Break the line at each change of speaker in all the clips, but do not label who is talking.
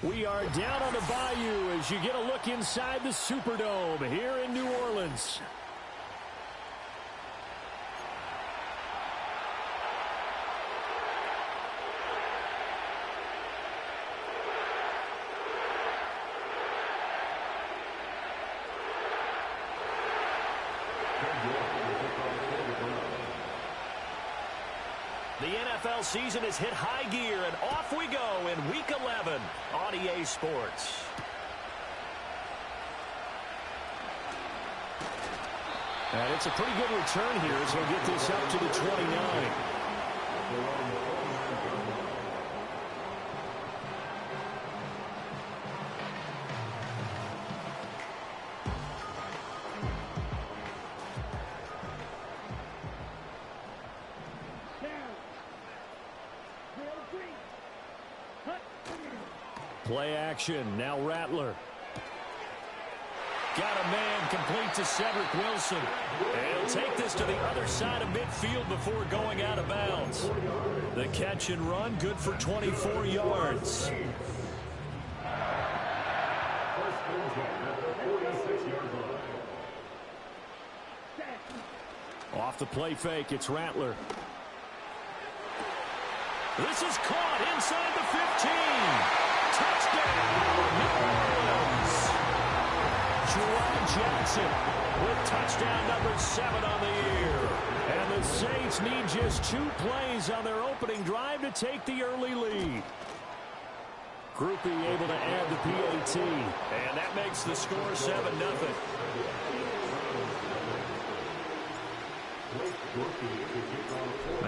We are down on the bayou as you get a look inside the Superdome here in New Orleans. The NFL season has hit high gear, and off we go in Week 11 on EA Sports. And it's a pretty good return here as he'll get this up to the 29. Play action, now Rattler. Got a man complete to Cedric Wilson. And he'll take this to the other side of midfield before going out of bounds. The catch and run, good for 24 yards. Off the play fake, it's Rattler. This is caught inside the 15. Touchdown, New Orleans. Juwan Jackson with touchdown number 7 on the year. And the Saints need just 2 plays on their opening drive to take the early lead. Groupie able to add the PAT. And that makes the score 7-0.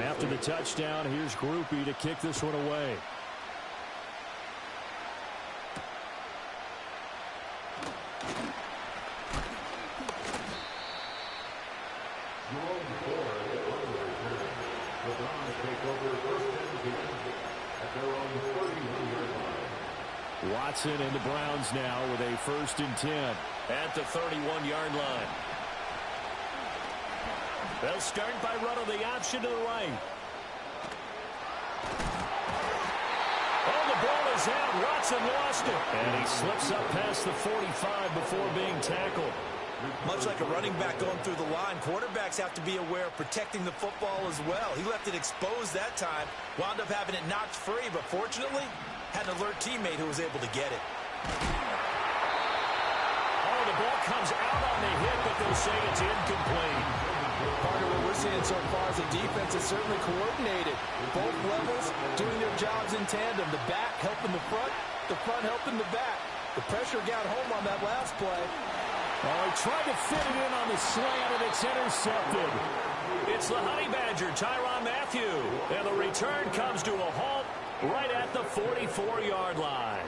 After the touchdown, here's Groupie to kick this one away. Watson and the Browns now with a 1st and 10 at the 31-yard line. They'll start by running the option to the right. Oh, the ball is out. Watson lost it. And he slips up past the 45 before being tackled.
Much like a running back going through the line, quarterbacks have to be aware of protecting the football as well. He left it exposed that time, wound up having it knocked free, but fortunately, had an alert teammate who was able to get it.
Oh, the ball comes out on the hit, but they'll say it's incomplete.
Part of what we're seeing so far is the defense is certainly coordinated. Both levels doing their jobs in tandem. The back helping the front helping the back. The pressure got home on that last play.
Oh, he tried to fit it in on the slant, and it's intercepted. It's the Honey Badger, Tyrann Mathieu. And the return comes to a halt right at the 44-yard line.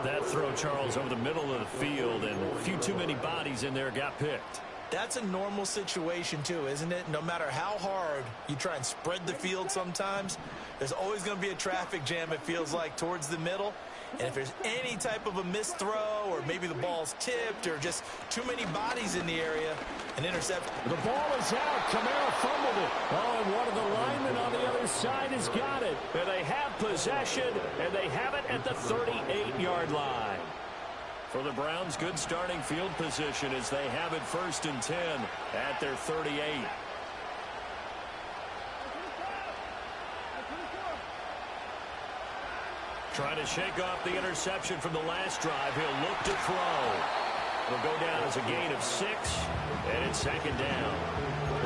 That throw, Charles, over the middle of the field, and a few too many bodies in there got picked.
That's a normal situation, too, isn't it? No matter how hard you try and spread the field sometimes, there's always going to be a traffic jam, it feels like, towards the middle. And if there's any type of a missed throw or maybe the ball's tipped or just too many bodies in the area, an interception.
The ball is out. Kamara fumbled it. Oh, and one of the linemen on the other side has got it. And they have possession, and they have it at the 38-yard line. For the Browns, good starting field position as they have it 1st and 10 at their 38. Trying to shake off the interception from the last drive. He'll look to throw. It'll go down as a gain of 6, and it's 2nd down.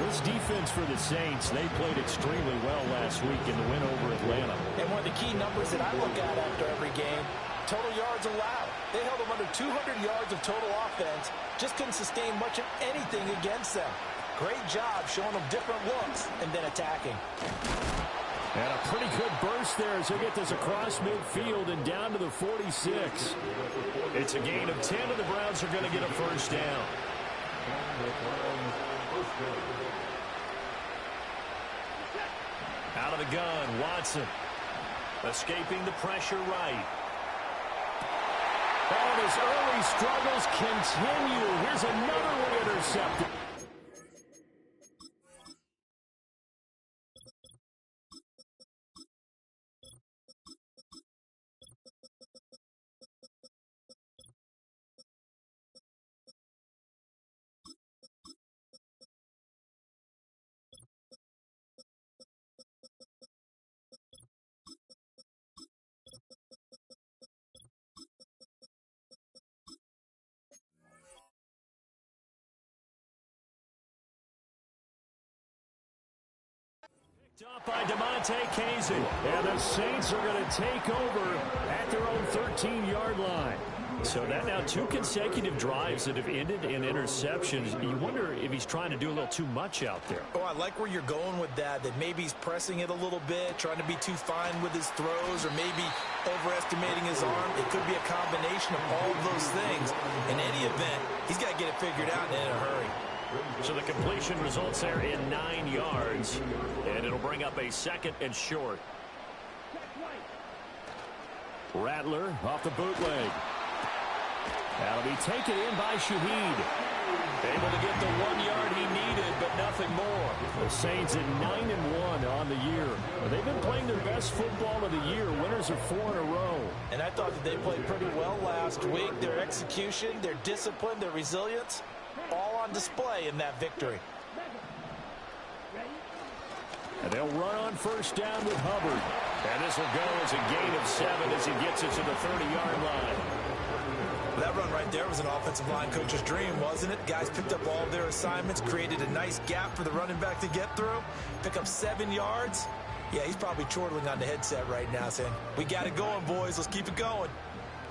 This defense for the Saints, they played extremely well last week in the win over Atlanta.
And one of the key numbers that I look at after every game, total yards allowed. They held them under 200 yards of total offense. Just couldn't sustain much of anything against them. Great job showing them different looks and then attacking.
And a pretty good burst there as he'll get this across midfield and down to the 46. It's a gain of 10, and the Browns are going to get a 1st down. Out of the gun, Watson. Escaping the pressure right. Oh, his early struggles continue. Here's another one intercepted. Stopped by DeMonte Casey. And the Saints are going to take over at their own 13-yard line. So that now 2 consecutive drives that have ended in interceptions. You wonder if he's trying to do a little too much out there.
Oh, I like where you're going with that maybe he's pressing it a little bit, trying to be too fine with his throws, or maybe overestimating his arm. It could be a combination of all of those things. In any event, he's got to get it figured out in a hurry.
So the completion results there in 9 yards, and it'll bring up a 2nd and short. Rattler off the bootleg. That'll be taken in by Shaheed. Able to get the 1 yard he needed, but nothing more. The Saints at 9-1 on the year. They've been playing their best football of the year. Winners of 4 in a row.
And I thought that they played pretty well last week. Their execution, their discipline, their resilience, all on display in that victory.
And they'll run on first down with Hubbard. And this will go as a gain of 7 as he gets it to the 30-yard line.
That run right there was an offensive line coach's dream, wasn't it? Guys picked up all of their assignments, created a nice gap for the running back to get through, pick up 7 yards. Yeah, he's probably chortling on the headset right now saying, we got it going, boys. Let's keep it going.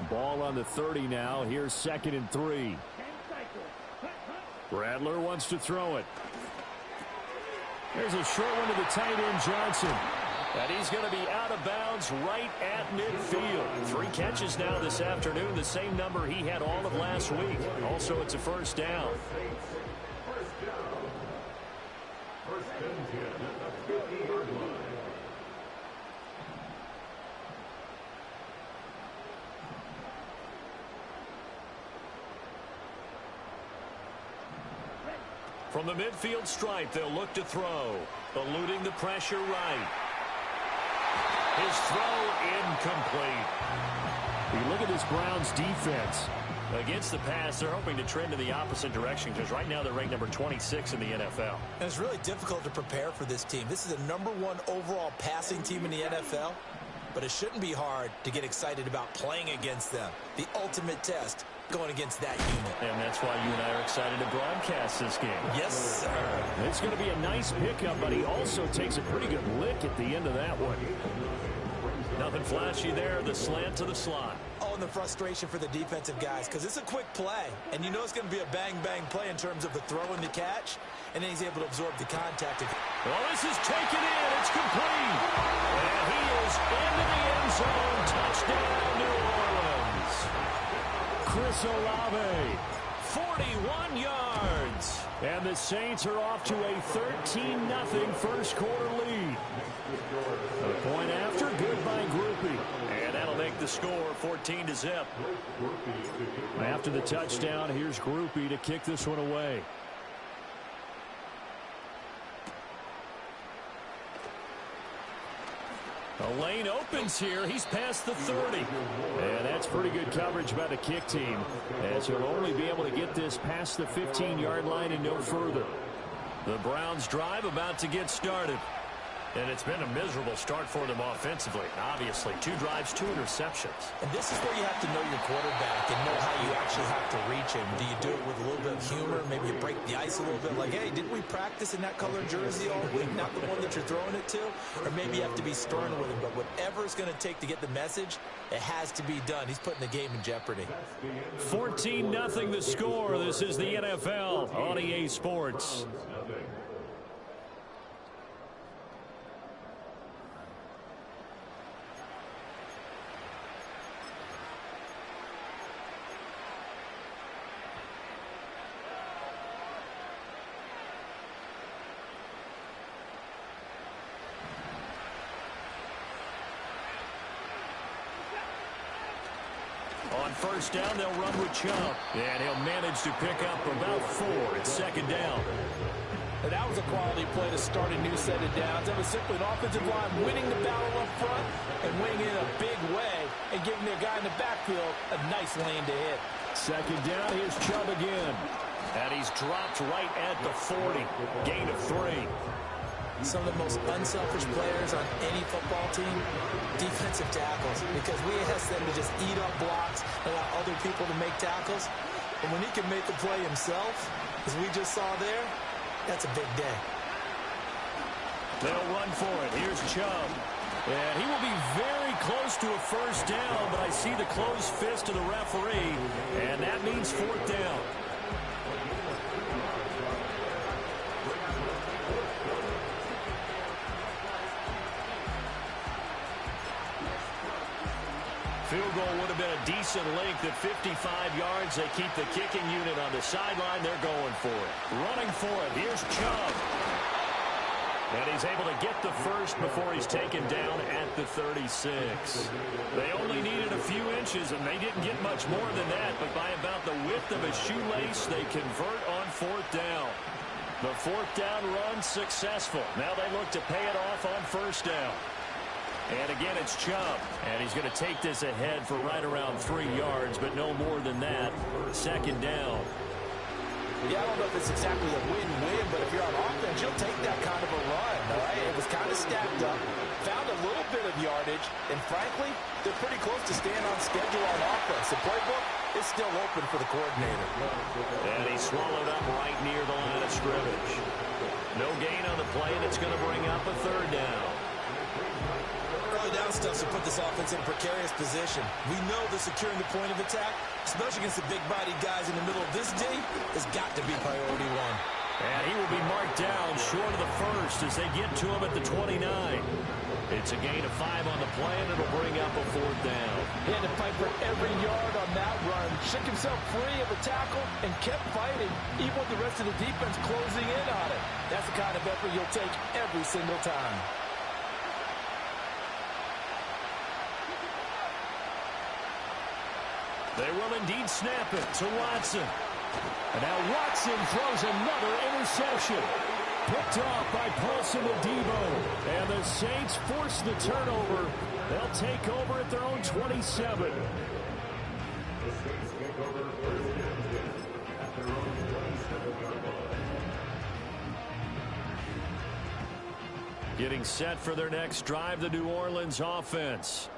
Ball on the 30 now. Here's 2nd and 3. Rattler wants to throw it. There's a short one to the tight end, Johnson. And he's going to be out of bounds right at midfield. 3 catches now this afternoon, the same number he had all of last week. Also, it's a first down. From the midfield stripe, they'll look to throw. Eluding the pressure right. His throw incomplete. You look at this Browns defense. Against the pass, they're hoping to trend in the opposite direction because right now they're ranked number 26 in the NFL.
And it's really difficult to prepare for this team. This is a #1 overall passing team in the NFL, but it shouldn't be hard to get excited about playing against them. The ultimate test going against that unit.
And that's why you and I are excited to broadcast this game.
Yes, sir.
It's going to be a nice pickup, but he also takes a pretty good lick at the end of that one. Nothing flashy there. The slant to the slot.
Oh, and the frustration for the defensive guys because it's a quick play. And you know it's going to be a bang-bang play in terms of the throw and the catch. And then he's able to absorb the contact.
Well, this is taken in. It's complete. And he is into the end zone. Touchdown, New Orleans. Chris Olave, 41 yards. And the Saints are off to a 13-0 first quarter lead. A point after, good by Groupie. And that'll make the score 14-0. After the touchdown, here's Groupie to kick this one away. The lane opens here. He's past the 30. And that's pretty good coverage by the kick team, as he'll only be able to get this past the 15-yard line and no further. The Browns drive about to get started. And it's been a miserable start for them offensively. Obviously, 2 drives, 2 interceptions.
And this is where you have to know your quarterback and know how you actually have to reach him. Do you do it with a little bit of humor? Maybe you break the ice a little bit. Like, hey, didn't we practice in that color jersey all week? Not the one that you're throwing it to? Or maybe you have to be stern with him. But whatever it's going to take to get the message, it has to be done. He's putting the game in jeopardy.
14-0 the score. This is the NFL on EA Sports. On first down, they'll run with Chubb. And he'll manage to pick up about 4. It's second down.
And that was a quality play to start a new set of downs. That was simply an offensive line winning the battle up front and winning it in a big way and giving their guy in the backfield a nice lane to hit.
Second down, here's Chubb again. And he's dropped right at the 40. Gain of 3.
Some of the most unselfish players on any football team, defensive tackles, because we ask them to just eat up blocks and allow other people to make tackles. But when he can make the play himself, as we just saw there, that's a big day.
They'll run for it. Here's Chubb. And he will be very close to a first down, but I see the closed fist of the referee, and that means fourth down. Field goal would have been a decent length at 55 yards. They keep the kicking unit on the sideline. They're going for it. Running for it. Here's Chubb. And he's able to get the first before he's taken down at the 36. They only needed a few inches, and they didn't get much more than that. But by about the width of a shoelace, they convert on fourth down. The fourth down run successful. Now they look to pay it off on first down. And again, it's Chubb. And he's going to take this ahead for right around 3 yards, but no more than that. Second down.
Yeah, I don't know if it's exactly a win-win, but if you're on offense, you'll take that kind of a run, all right? It was kind of stacked up, found a little bit of yardage, and frankly, they're pretty close to staying on schedule on offense. The playbook is still open for the coordinator.
And he swallowed up right near the line of scrimmage. No gain on the play, and it's going to bring up a third down.
Early down stuff to put this offense in a precarious position. We know that securing the point of attack, especially against the big-bodied guys in the middle of this D, has got to be priority one.
And he will be marked down short of the first as they get to him at the 29. It's a gain of 5 on the play, and it'll bring up a fourth down.
He had to fight for every yard on that run, shook himself free of a tackle, and kept fighting, even with the rest of the defense closing in on it. That's the kind of effort you'll take every single time.
They will indeed snap it to Watson. And now Watson throws another interception. Picked off by Paulson Adebo. And the Saints force the turnover. They'll take over at their own 27. Getting set for their next drive, the New Orleans offense.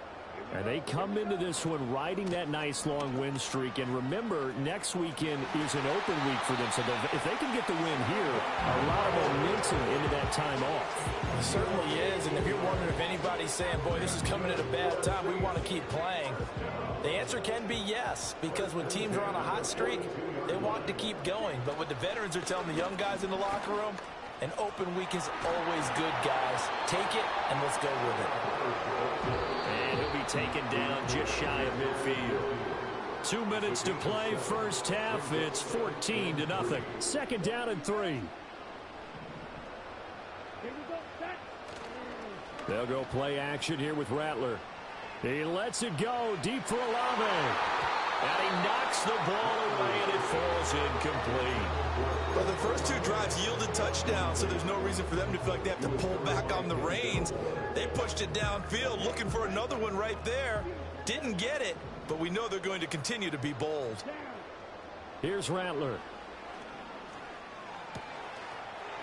And they come into this one riding that nice long win streak. And remember, next weekend is an open week for them. So if they can get the win here, a lot of momentum into that time off.
It certainly is. And if you're wondering if anybody's saying, boy, this is coming at a bad time, we want to keep playing, the answer can be yes. Because when teams are on a hot streak, they want to keep going. But what the veterans are telling the young guys in the locker room, an open week is always good, guys. Take it, and let's go with it.
And he'll be taken down just shy of midfield. 2 minutes to play first half. It's 14-0. Second down and 3. They'll go play action here with Rattler. He lets it go deep for Olave. And he knocks the ball away, and it falls incomplete.
Well, the first 2 drives yielded touchdowns, so there's no reason for them to feel like they have to pull back on the reins. They pushed it downfield, looking for another one right there. Didn't get it, but we know they're going to continue to be bold.
Here's Rattler.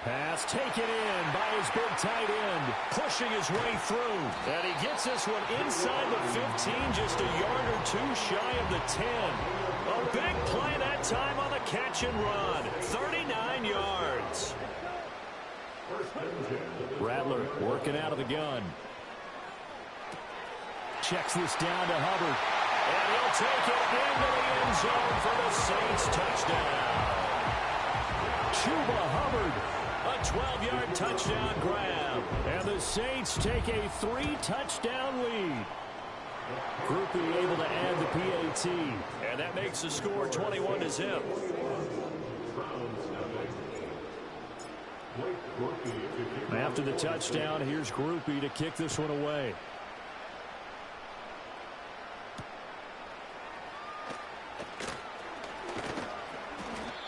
Pass taken in by his big tight end, pushing his way through. And he gets this one inside the 15, just a yard or 2 shy of the 10. A big play that time on the catch and run. 39 yards. Rattler working out of the gun. Checks this down to Hubbard. And he'll take it into the end zone for the Saints touchdown. Chuba Hubbard. A 12-yard touchdown grab. And the Saints take a 3-touchdown lead. Groupie able to add the PAT. And that makes the score 21-0. After the touchdown, here's Groupie to kick this one away.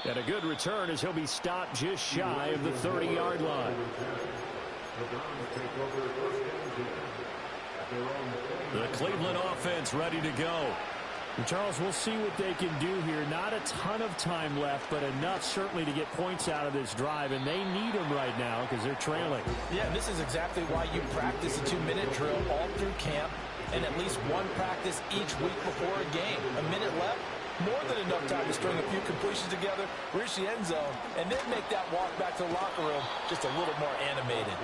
And a good return as he'll be stopped just shy of the 30-yard line. The Cleveland offense ready to go. And Charles, we'll see what they can do here. Not a ton of time left, but enough certainly to get points out of this drive. And they need them right now because they're trailing.
Yeah, this is exactly why you practice a 2-minute drill all through camp and at least one practice each week before a game. A minute left, more than enough time to string a few completions together, reach the end zone, and then make that walk back to the locker room just a little more animated.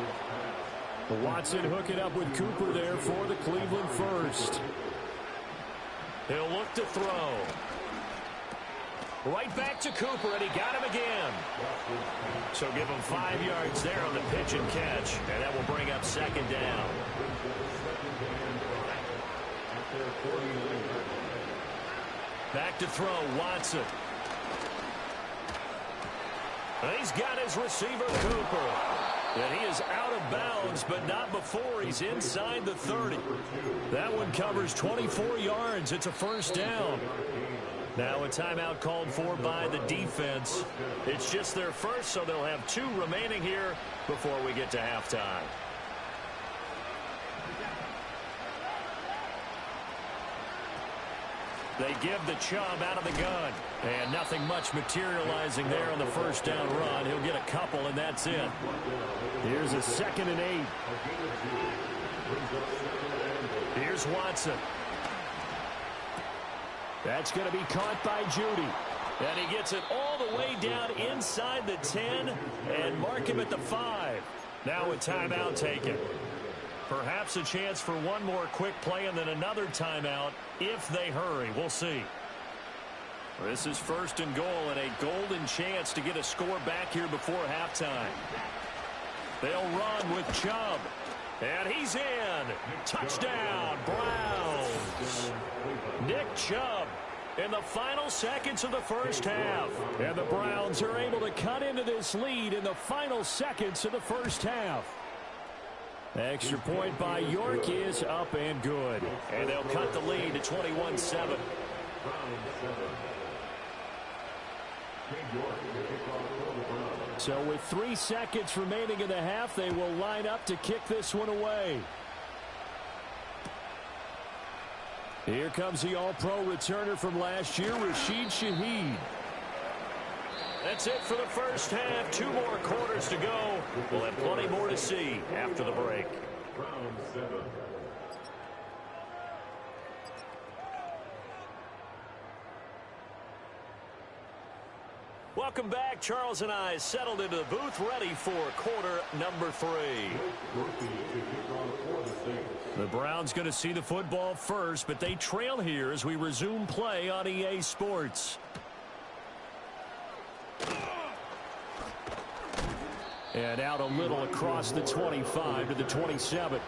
Watson hooking up with Cooper there for the Cleveland first. He'll look to throw. Right back to Cooper, and he got him again. So give him 5 yards there on the pitch and catch, and that will bring up second down. Back to throw, Watson. And he's got his receiver, Cooper. And he is out of bounds, but not before he's inside the 30. That one covers 24 yards. It's a first down. Now a timeout called for by the defense. It's just their first, so they'll have 2 remaining here before we get to halftime. They give the Chubb out of the gun. And nothing much materializing there on the first down run. He'll get a couple, and that's it. Here's a 2nd and 8. Here's Watson. That's going to be caught by Judy. And he gets it all the way down inside the 10 and mark him at the 5. Now a timeout taken. Perhaps a chance for one more quick play and then another timeout if they hurry. We'll see. This is 1st and goal and a golden chance to get a score back here before halftime. They'll run with Chubb. And he's in. Touchdown, Browns. Nick Chubb in the final seconds of the first half. And the Browns are able to cut into this lead in the final seconds of the first half. Extra point by York is up and good. And they'll cut the lead to 21-7. So with 3 seconds remaining in the half, they will line up to kick this one away. Here comes the All-Pro returner from last year, Rashid Shaheed. That's it for the first half. 2 more quarters to go. We'll have plenty more to see after the break. Welcome back. Charles and I settled into the booth ready for quarter number 3. The Browns going to see the football first, but they trail here as we resume play on EA Sports. And out a little across the 25 to the 27.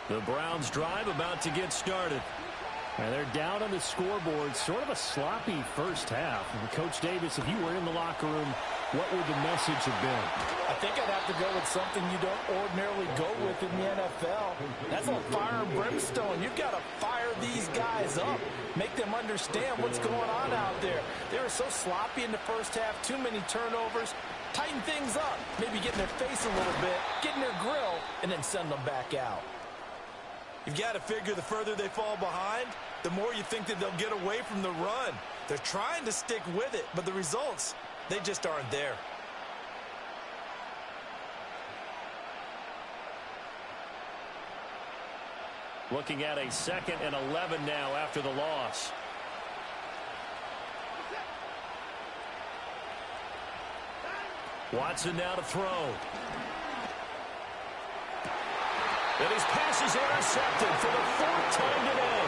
The Browns drive about to get started. And they're down on the scoreboard. Sort of a sloppy first half. And Coach Davis, if you were in the locker room, what would the message have been?
I think I'd have to go with something you don't ordinarily go with in the NFL. That's a fire and brimstone. You've got to fire these guys up. Make them understand what's going on out there. They were so sloppy in the first half. Too many turnovers. Tighten things up. Maybe get in their face a little bit. Get in their grill. And then send them back out.
You've got to figure the further they fall behind, the more you think that they'll get away from the run. They're trying to stick with it, but the results, they just aren't there.
Looking at a 2nd and 11 now after the loss. Watson now to throw. And his pass is intercepted for the 4th time today.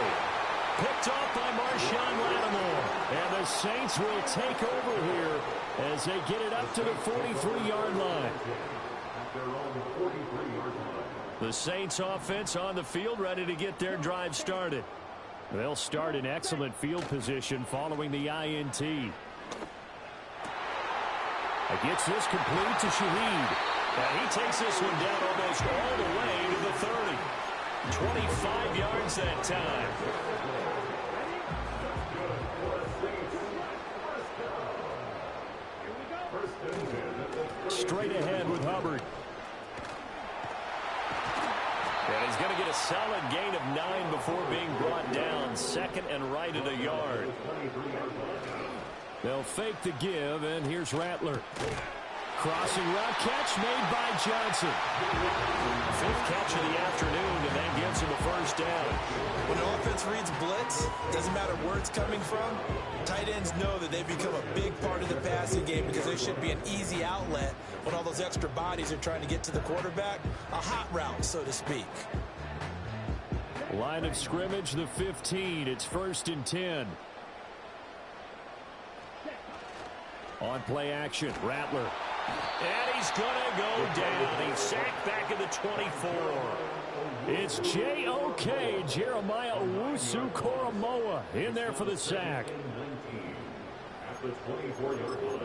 Picked off by Marshawn Lattimore. And the Saints will take over here as they get it up to the 43-yard line. The Saints offense on the field ready to get their drive started. They'll start in excellent field position following the INT. Gets this complete to Shaheed. And he takes this one down almost all the way to the 30. 25 yards that time. Straight ahead with Hubbard. And he's going to get a solid gain of 9 before being brought down. 2nd and right at a yard. They'll fake the give, and here's Rattler. crossing route catch made by Johnson. Fifth catch of the afternoon, and that gives him a first down.
When an offense reads blitz, doesn't matter where it's coming from, tight ends know that they've become a big part of the passing game because they should be an easy outlet when all those extra bodies are trying to get to the quarterback. A hot route, so to speak.
Line of scrimmage, the 15. It's 1st and 10. On play action, Rattler. And he's going to go down. He's sacked back at the 24. It's J.O.K. Jeremiah Owusu-Koramoah in there for the sack.
At the 24-yard line.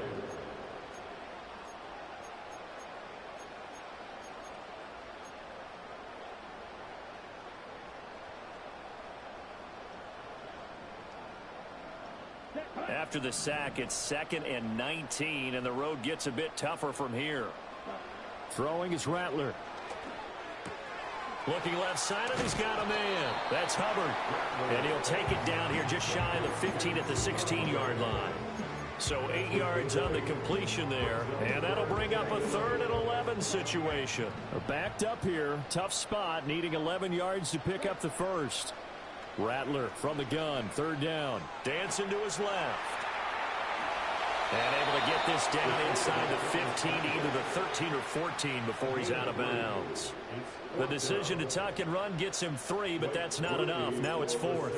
After the sack, it's 2nd and 19, and the road gets a bit tougher from here. Throwing is Rattler. Looking left side, and he's got a man. That's Hubbard. And he'll take it down here just shy of the 15 at the 16-yard line. So 8 yards on the completion there, and that'll bring up a 3rd and 11 situation. Backed up here, tough spot, needing 11 yards to pick up the first. Rattler from the gun, 3rd down. Dancing to his left. And able to get this down inside the 15, either the 13 or 14 before he's out of bounds. The decision to tuck and run gets him 3, but that's not enough. Now it's 4th.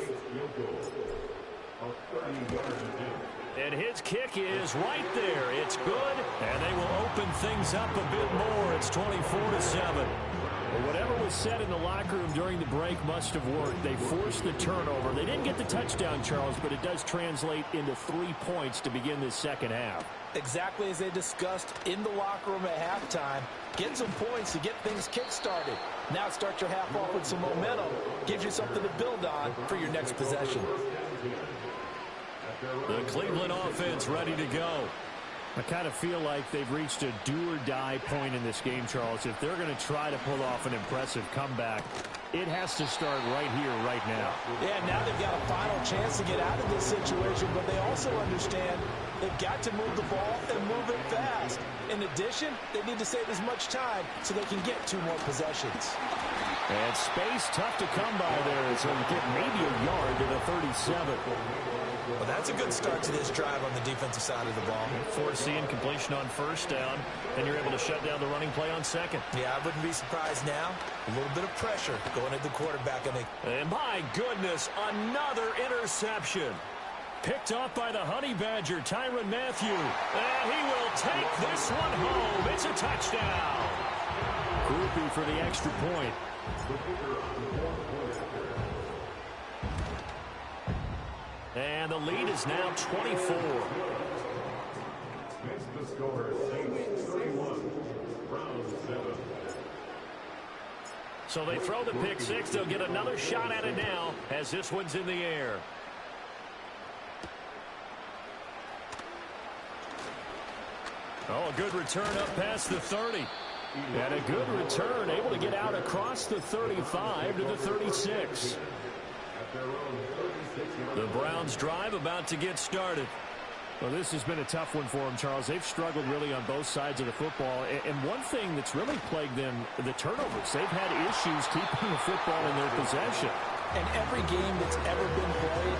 And his kick is right there. It's good, and they will open things up a bit more. It's 24-7. Well, whatever was said in the locker room during the break must have worked. They forced the turnover. They didn't get the touchdown, Charles, but it does translate into 3 points to begin this second half.
Exactly as they discussed in the locker room at halftime. Get some points to get things kick-started. Now start your half off with some momentum. Gives you something to build on for your next possession.
The Cleveland offense ready to go. I kind of feel like they've reached a do-or-die point in this game, Charles. If they're going to try to pull off an impressive comeback, it has to start right here, right now.
Yeah, now they've got a final chance to get out of this situation, but they also understand they've got to move the ball and move it fast. In addition, they need to save as much time so they can get 2 more possessions.
And space tough to come by there, so you get maybe a yard to the 37.
Well, that's a good start to this drive on the defensive side of the ball.
Forcing completion on 1st down, and you're able to shut down the running play on 2nd.
Yeah, I wouldn't be surprised now. A little bit of pressure going at the quarterback.
And my goodness, another interception. Picked off by the Honey Badger, Tyrann Mathieu. And he will take this one home. It's a touchdown. Groupie for the extra point. And the lead is now 24.
Makes the score 31. Round 7.
So they throw the pick 6. They'll get another shot at it now as this one's in the air. Oh, a good return up past the 30. And a good return, able to get out across the 35 to the 36. The Browns drive about to get started. Well, this has been a tough one for them, Charles. They've struggled really on both sides of the football. And one thing that's really plagued them, the turnovers. They've had issues keeping the football in their possession.
And every game that's ever been played,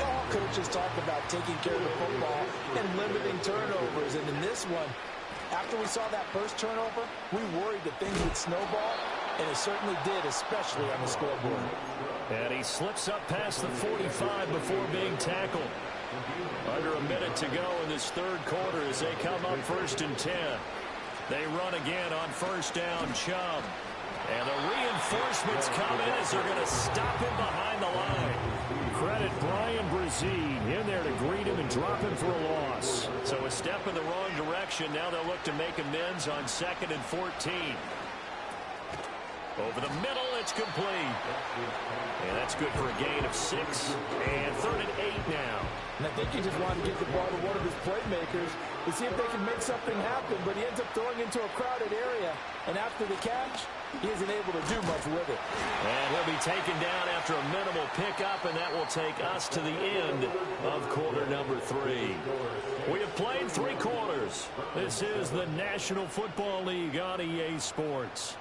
all coaches talk about taking care of the football and limiting turnovers. And in this one, after we saw that first turnover, we worried that things would snowball, and it certainly did, especially on the scoreboard.
And he slips up past the 45 before being tackled. Under a minute to go in this 3rd quarter as they come up 1st and 10. They run again on 1st down, Chubb. And the reinforcements come in as they're going to stop him behind the line. Credit Brian Brzee in there to greet him and drop him for a loss. So a step in the wrong direction. Now they'll look to make amends on 2nd and 14. Over the middle, it's complete. And that's good for a gain of 6. And 3rd and 8 now.
And I think he just wanted to get the ball to one of his playmakers to see if they can make something happen, but he ends up throwing into a crowded area, and after the catch, he isn't able to do much with it.
And he'll be taken down after a minimal pickup, and that will take us to the end of quarter number 3. We have played 3 quarters. This is the National Football League on EA Sports.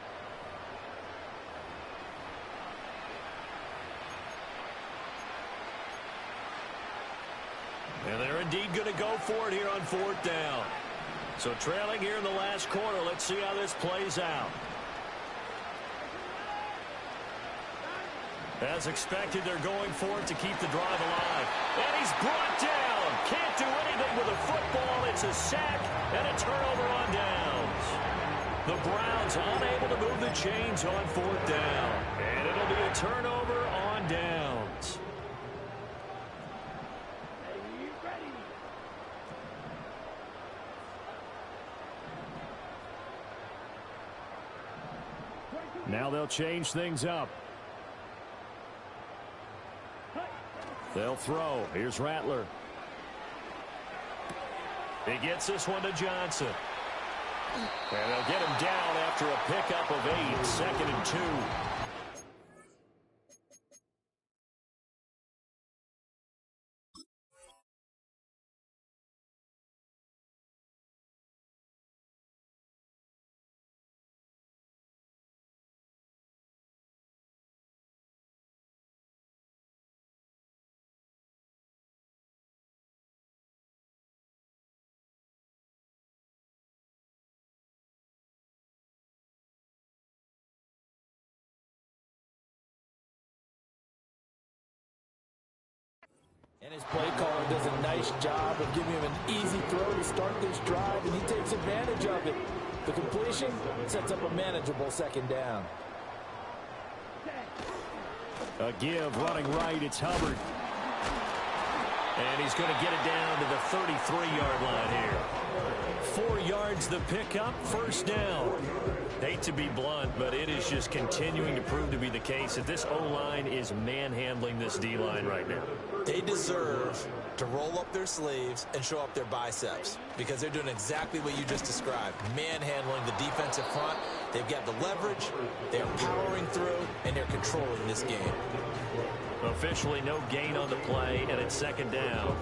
And they're indeed going to go for it here on 4th down. So trailing here in the last quarter, let's see how this plays out. As expected, they're going for it to keep the drive alive. And he's brought down. Can't do anything with a football. It's a sack and a turnover on downs. The Browns unable to move the chains on 4th down. And it'll be a turnover on downs. Now they'll change things up. They'll throw. Here's Rattler. He gets this one to Johnson. And they'll get him down after a pickup of 8. 2nd and 2.
And his play caller does a nice job of giving him an easy throw to start this drive, and he takes advantage of it. The completion sets up a manageable 2nd down.
A give running right. It's Hubbard. And he's going to get it down to the 33-yard line here. 4 yards the pickup, 1st down. Hate to be blunt, but it is just continuing to prove to be the case that this O-line is manhandling this D-line right now.
They deserve to roll up their sleeves and show up their biceps because they're doing exactly what you just described, manhandling the defensive front. They've got the leverage, they're powering through, and they're controlling this game.
Officially no gain on the play, and it's 2nd down.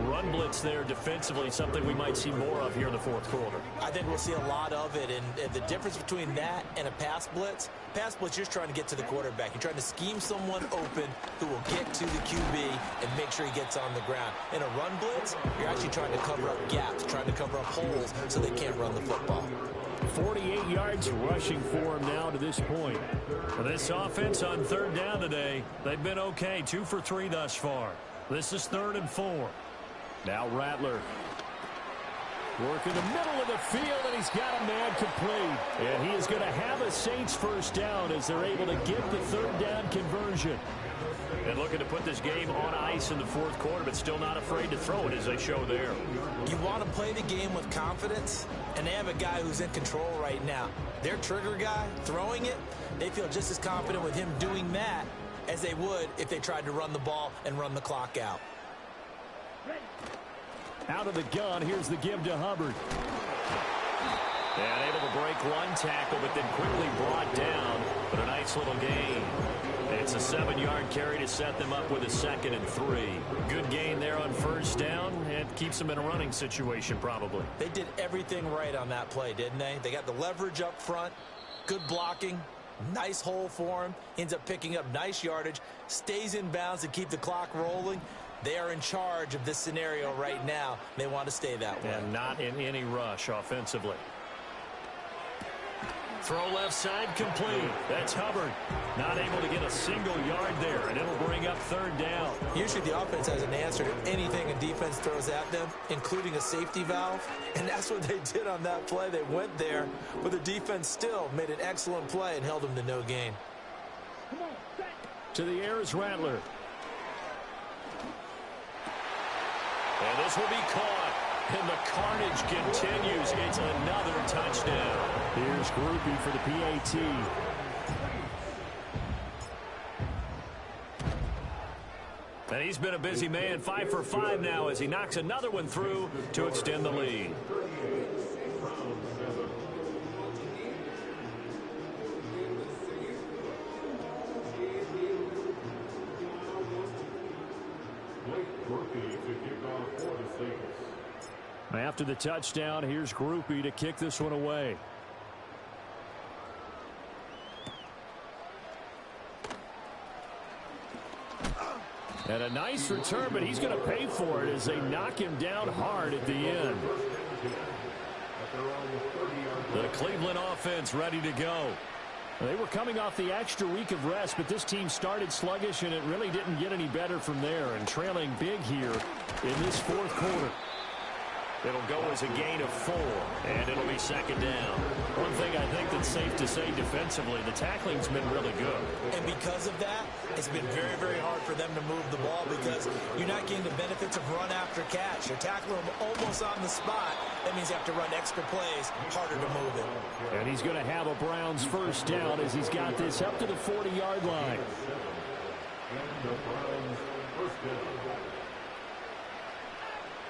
Run blitz there defensively, something we might see more of here in the 4th quarter.
I think we'll see a lot of it, and the difference between that and a pass blitz, you're just trying to get to the quarterback. You're trying to scheme someone open who will get to the QB and make sure he gets on the ground. In a run blitz, you're actually trying to cover up gaps, trying to cover up holes so they can't run the football.
48 yards rushing for him now to this point. For this offense on 3rd down today, they've been okay, 2 for 3 thus far. This is 3rd and 4. Now Rattler. Working the middle of the field, and he's got a man complete. And he is going to have a Saints 1st down as they're able to get the 3rd down conversion. And looking to put this game on ice in the 4th quarter, but still not afraid to throw it as they show there.
You want to play the game with confidence, and they have a guy who's in control right now. Their trigger guy throwing it, they feel just as confident with him doing that as they would if they tried to run the ball and run the clock out.
Out of the gun, here's the give to Hubbard. And able to break one tackle, but then quickly brought down. But a nice little gain. It's a 7-yard carry to set them up with a 2nd and 3. Good gain there on 1st down. It keeps them in a running situation probably.
They did everything right on that play, didn't they? They got the leverage up front, good blocking, nice hole for him. Ends up picking up nice yardage, stays in bounds to keep the clock rolling. They are in charge of this scenario right now. They want to stay that way.
And not in any rush offensively. Throw left side complete. That's Hubbard. Not able to get a single yard there, and it'll bring up 3rd down.
Usually the offense has an answer to anything a defense throws at them, including a safety valve. And that's what they did on that play. They went there, but the defense still made an excellent play and held them to no gain.
To the air is Rattler. And this will be caught. And the carnage continues. It's another touchdown. Here's Groupie for the PAT. And he's been a busy man, 5 for 5 now as he knocks another one through to extend the lead. After the touchdown, here's Groupie to kick this one away. And a nice return, but he's going to pay for it as they knock him down hard at the end. The Cleveland offense ready to go. They were coming off the extra week of rest, but this team started sluggish, and it really didn't get any better from there, and trailing big here in this fourth quarter. It'll go as a gain of 4, and it'll be second down. One thing I think that's safe to say defensively, the tackling's been really good.
And because of that, it's been very, very hard for them to move the ball because you're not getting the benefits of run after catch. You're tackling them almost on the spot. That means you have to run extra plays, harder to move it.
And he's going to have a Browns first down as he's got this up to the 40-yard line.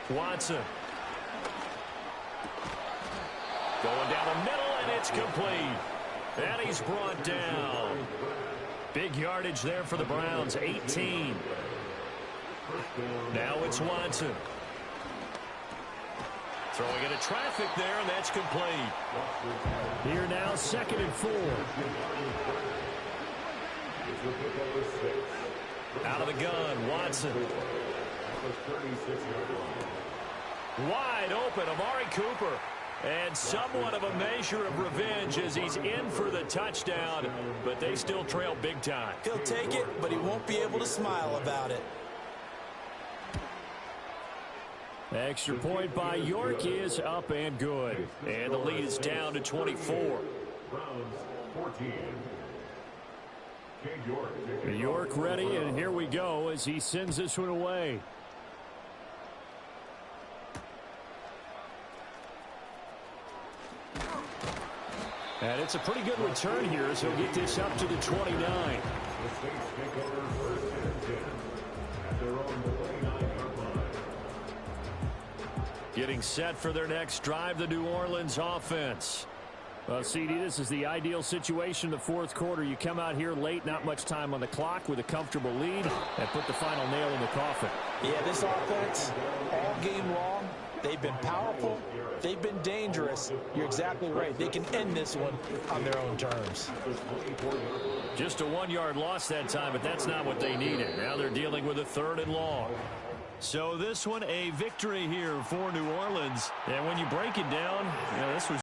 Watson. Going down the middle, and it's complete. And he's brought down. Big yardage there for the Browns, 18. Now it's Watson. Throwing into traffic there, and that's complete. Here now, 2nd and 4. Out of the gun, Watson. Wide open, Amari Cooper. And somewhat of a measure of revenge as he's in for the touchdown, but they still trail big time.
He'll take it, but he won't be able to smile about it.
Extra point by York is up and good. And the lead is down to 24. York ready, and here we go as he sends this one away. And it's a pretty good return here as he'll get this up to the 29. Getting set for their next drive, the New Orleans offense. Well, CD, this is the ideal situation in the fourth quarter. You come out here late, not much time on the clock with a comfortable lead, and put the final nail in the coffin.
Yeah, this offense, all game long, they've been powerful. They've been dangerous. You're exactly right. They can end this one on their own terms.
Just a 1-yard loss that time, but that's not what they needed. Now they're dealing with a 3rd and long. So this one, a victory here for New Orleans. And when you break it down, this was